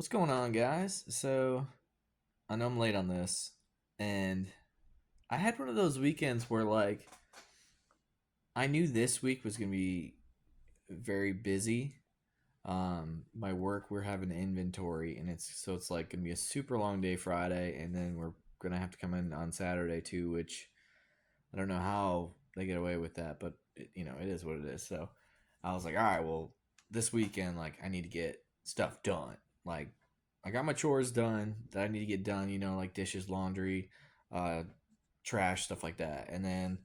What's going on, guys? So, I know I'm late on this, and I had one of those weekends where, I knew this week was going to be very busy. My work, we're having inventory, and it's like going to be a super long day Friday, and then we're going to have to come in on Saturday too, which I don't know how they get away with that, but it is what it is. So, I was like, all right, well, this weekend, I need to get stuff done. Like, I got my chores done that I need to get done, like dishes, laundry, uh, trash, stuff like that. And then,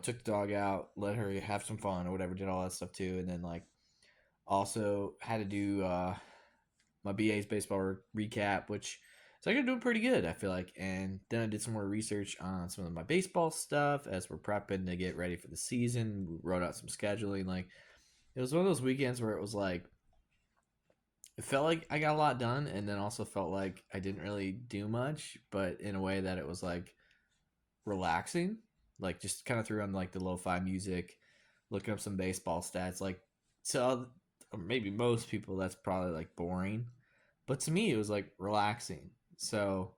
took the dog out, let her have some fun or whatever, did all that stuff too. And then, also had to do my BA's baseball recap, which is like I'm doing pretty good, I feel like. And then I did some more research on some of my baseball stuff as we're prepping to get ready for the season. We wrote out some scheduling. Like, it was one of those weekends where it was like, it felt like I got a lot done, and then also felt like I didn't really do much, but in a way that it was like relaxing. Like, just kind of threw on like the lo-fi music, looking up some baseball stats. Like, so or maybe most people that's probably like boring, but to me it was like relaxing. So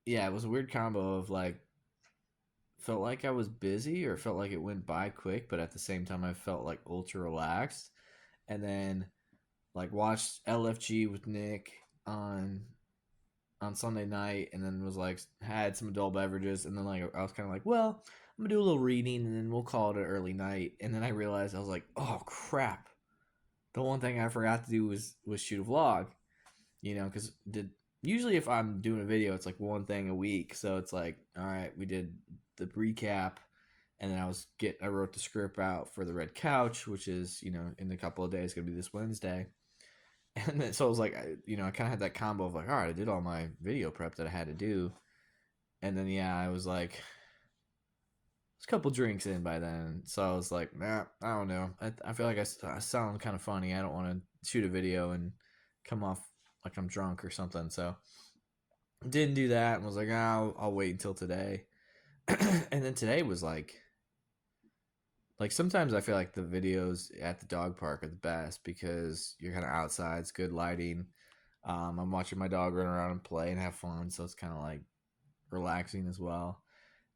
yeah, it was a weird combo of like felt like I was busy or felt like it went by quick, but at the same time I felt like ultra relaxed. And then like watched LFG with Nick on Sunday night, and then was like had some adult beverages, and then like I was kind of like, well, I'm gonna do a little reading, and then we'll call it an early night. And then I realized I was like, oh crap, the one thing I forgot to do was shoot a vlog, because did usually if I'm doing a video, it's like one thing a week, so it's like, all right, we did the recap. And then I wrote the script out for the Red Couch, which is in a couple of days gonna be this Wednesday. And then so I was like, I kind of had that combo of like, all right, I did all my video prep that I had to do, and then yeah, I was like, a couple drinks in by then, so I was like, nah, I don't know. I feel like I sound kind of funny. I don't want to shoot a video and come off like I'm drunk or something. So didn't do that, and was like, I'll wait until today. And then today was like sometimes I feel like the videos at the dog park are the best because you're kind of outside, it's good lighting. I'm watching my dog run around and play and have fun, so it's kind of like relaxing as well.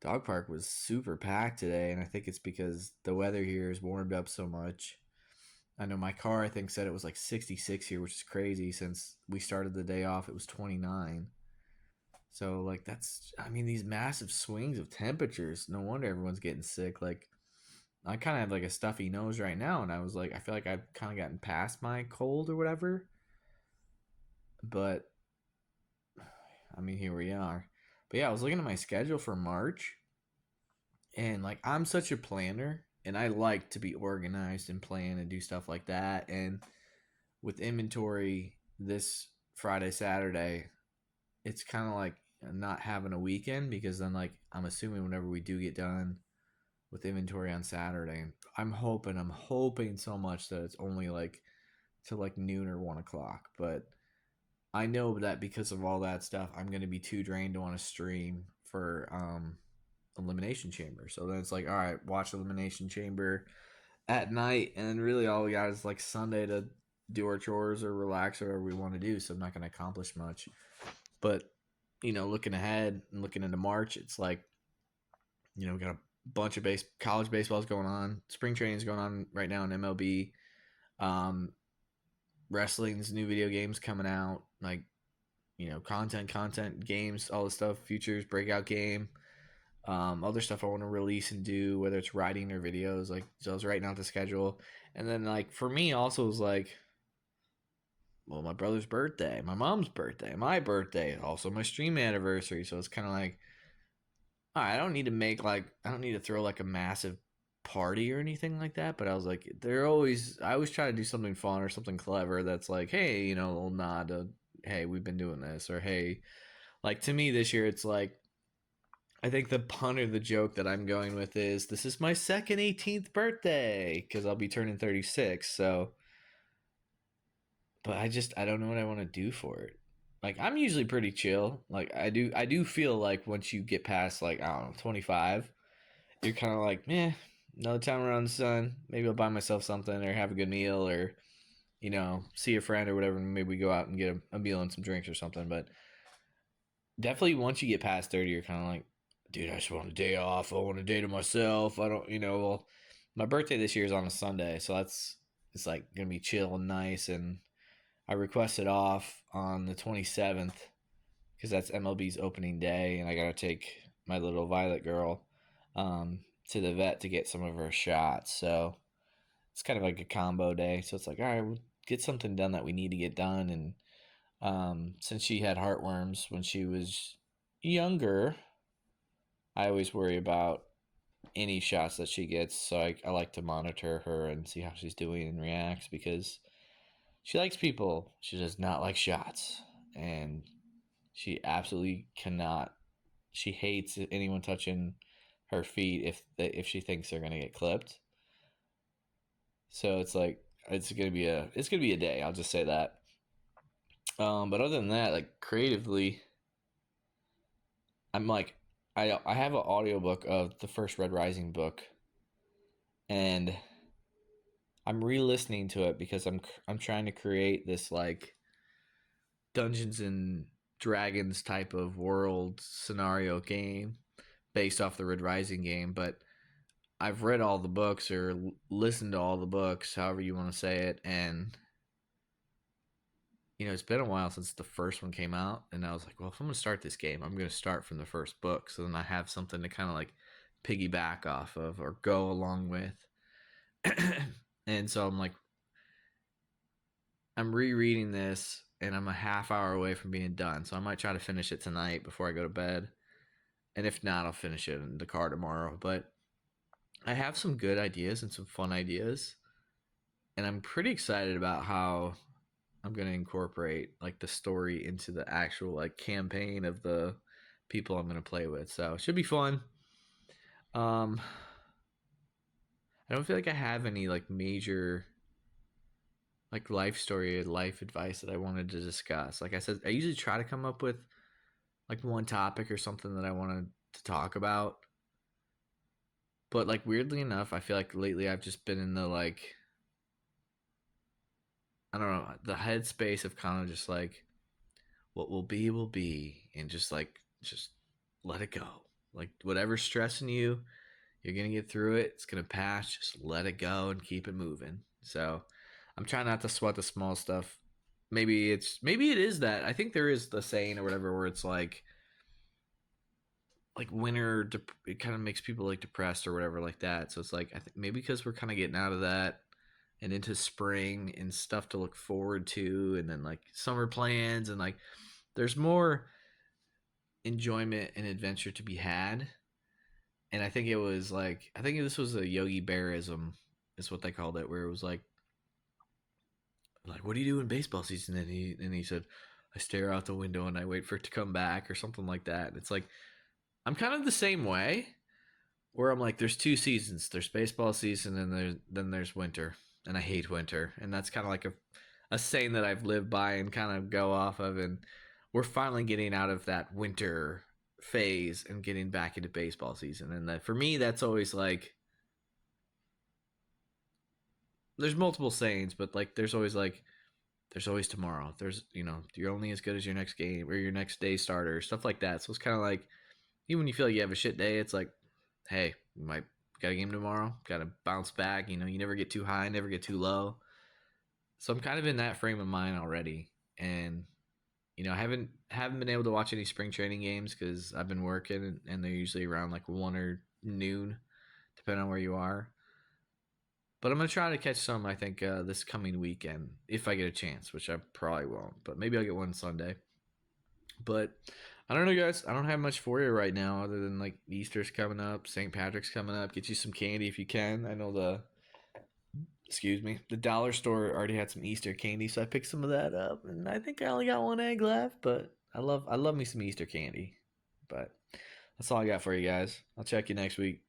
Dog park was super packed today, and I think it's because the weather here has warmed up so much. I know my car, I think, said it was like 66 here, which is crazy since we started the day off, it was 29. So, like, I mean, these massive swings of temperatures. No wonder everyone's getting sick. Like, I kind of have like a stuffy nose right now, and I was like, I feel like I've kind of gotten past my cold or whatever. But I mean, here we are. But yeah, I was looking at my schedule for March, and like I'm such a planner, and I like to be organized and plan and do stuff like that. And with inventory this Friday, Saturday, it's kind of like not having a weekend because then like I'm assuming whenever we do get done with inventory on Saturday, I'm hoping so much that it's only like to like noon or 1 o'clock. But I know that because of all that stuff, I'm gonna be too drained to want to stream for Elimination Chamber. So then it's like, all right, watch Elimination Chamber at night, and then really all we got is like Sunday to do our chores or relax or whatever we want to do. So I'm not gonna accomplish much. But looking ahead and looking into March, it's like we got a bunch of college baseballs going on, spring training's going on right now in MLB. Um, Wrestling's new video games coming out, like content, games, all this stuff, futures, breakout game, other stuff I want to release and do, whether it's writing or videos. Like, so I was writing out the schedule, and then like for me also was like, well, my brother's birthday, my mom's birthday, my birthday, also my stream anniversary. So it's kind of like, all right, I don't need to throw like a massive party or anything like that. But I was like, I always try to do something fun or something clever that's like, hey, a little nod to, hey, we've been doing this, or hey, like to me this year, it's like, I think the pun or the joke that I'm going with is this is my second 18th birthday because I'll be turning 36. So, but I don't know what I want to do for it. Like, I'm usually pretty chill. Like, I do feel like once you get past like, I don't know, 25, you're kind of like, another time around the sun. Maybe I'll buy myself something or have a good meal or see a friend or whatever, and maybe we go out and get a meal and some drinks or something. But definitely once you get past 30, you're kind of like, dude, I just want a day off. I want a day to myself. I don't, well, my birthday this year is on a Sunday, so it's like gonna be chill and nice. And I requested off on the 27th because that's MLB's opening day, and I gotta take my little Violet girl to the vet to get some of her shots. So it's kind of like a combo day. So it's like, all right, we'll get something done that we need to get done. And since she had heartworms when she was younger, I always worry about any shots that she gets. So I like to monitor her and see how she's doing and reacts because she likes people. She does not like shots. And she absolutely cannot. She hates anyone touching her feet if she thinks they're gonna get clipped. So it's like it's gonna be a day. I'll just say that. But other than that, like creatively, I'm like, I have an audiobook of the first Red Rising book, and I'm re-listening to it because I'm trying to create this like Dungeons and Dragons type of world scenario game based off the Red Rising game, but I've read all the books or listened to all the books, however you want to say it, and it's been a while since the first one came out, and I was like, well, if I'm gonna start this game, I'm gonna start from the first book, so then I have something to kind of like piggyback off of or go along with. And so I'm like, I'm rereading this, and I'm a half hour away from being done, so I might try to finish it tonight before I go to bed, and if not, I'll finish it in the car tomorrow. But I have some good ideas and some fun ideas, and I'm pretty excited about how I'm gonna incorporate like the story into the actual like campaign of the people I'm gonna play with. So it should be fun. Um, I don't feel like I have any like major like life story or life advice that I wanted to discuss. Like I said, I usually try to come up with like one topic or something that I wanted to talk about. But like weirdly enough, I feel like lately I've just been in the like I don't know, the headspace of kind of just like what will be, and just let it go. Like whatever's stressing you, you're gonna get through it. It's gonna pass. Just let it go and keep it moving. So I'm trying not to sweat the small stuff. Maybe it is that. I think there is the saying or whatever where it's like winter it kind of makes people like depressed or whatever like that. So it's like I think maybe because we're kind of getting out of that and into spring and stuff to look forward to, and then like summer plans, and like there's more enjoyment and adventure to be had. And I think this was a Yogi Bearism is what they called it, where it was like what do you do in baseball season? And he said, I stare out the window and I wait for it to come back or something like that. And it's like I'm kind of the same way, where I'm like there's two seasons. There's baseball season and there's winter. And I hate winter. And that's kind of like a saying that I've lived by and kind of go off of. And we're finally getting out of that winter phase and getting back into baseball season. And that for me, that's always like there's multiple sayings, but there's always tomorrow. There's you're only as good as your next game or your next day starter, stuff like that. So it's kind of like even when you feel like you have a shit day, it's like, hey, you might got a game tomorrow, got to bounce back. You never get too high, never get too low. So I'm kind of in that frame of mind already, and I haven't been able to watch any spring training games because I've been working, and they're usually around like 1 or noon, depending on where you are. But I'm gonna try to catch some. I think this coming weekend if I get a chance, which I probably won't. But maybe I'll get one Sunday. But I don't know, guys. I don't have much for you right now, other than like Easter's coming up, St. Patrick's coming up. Get you some candy if you can. I know the dollar store already had some Easter candy, so I picked some of that up, and I think I only got one egg left. But I love me some Easter candy. But that's all I got for you guys. I'll check you next week.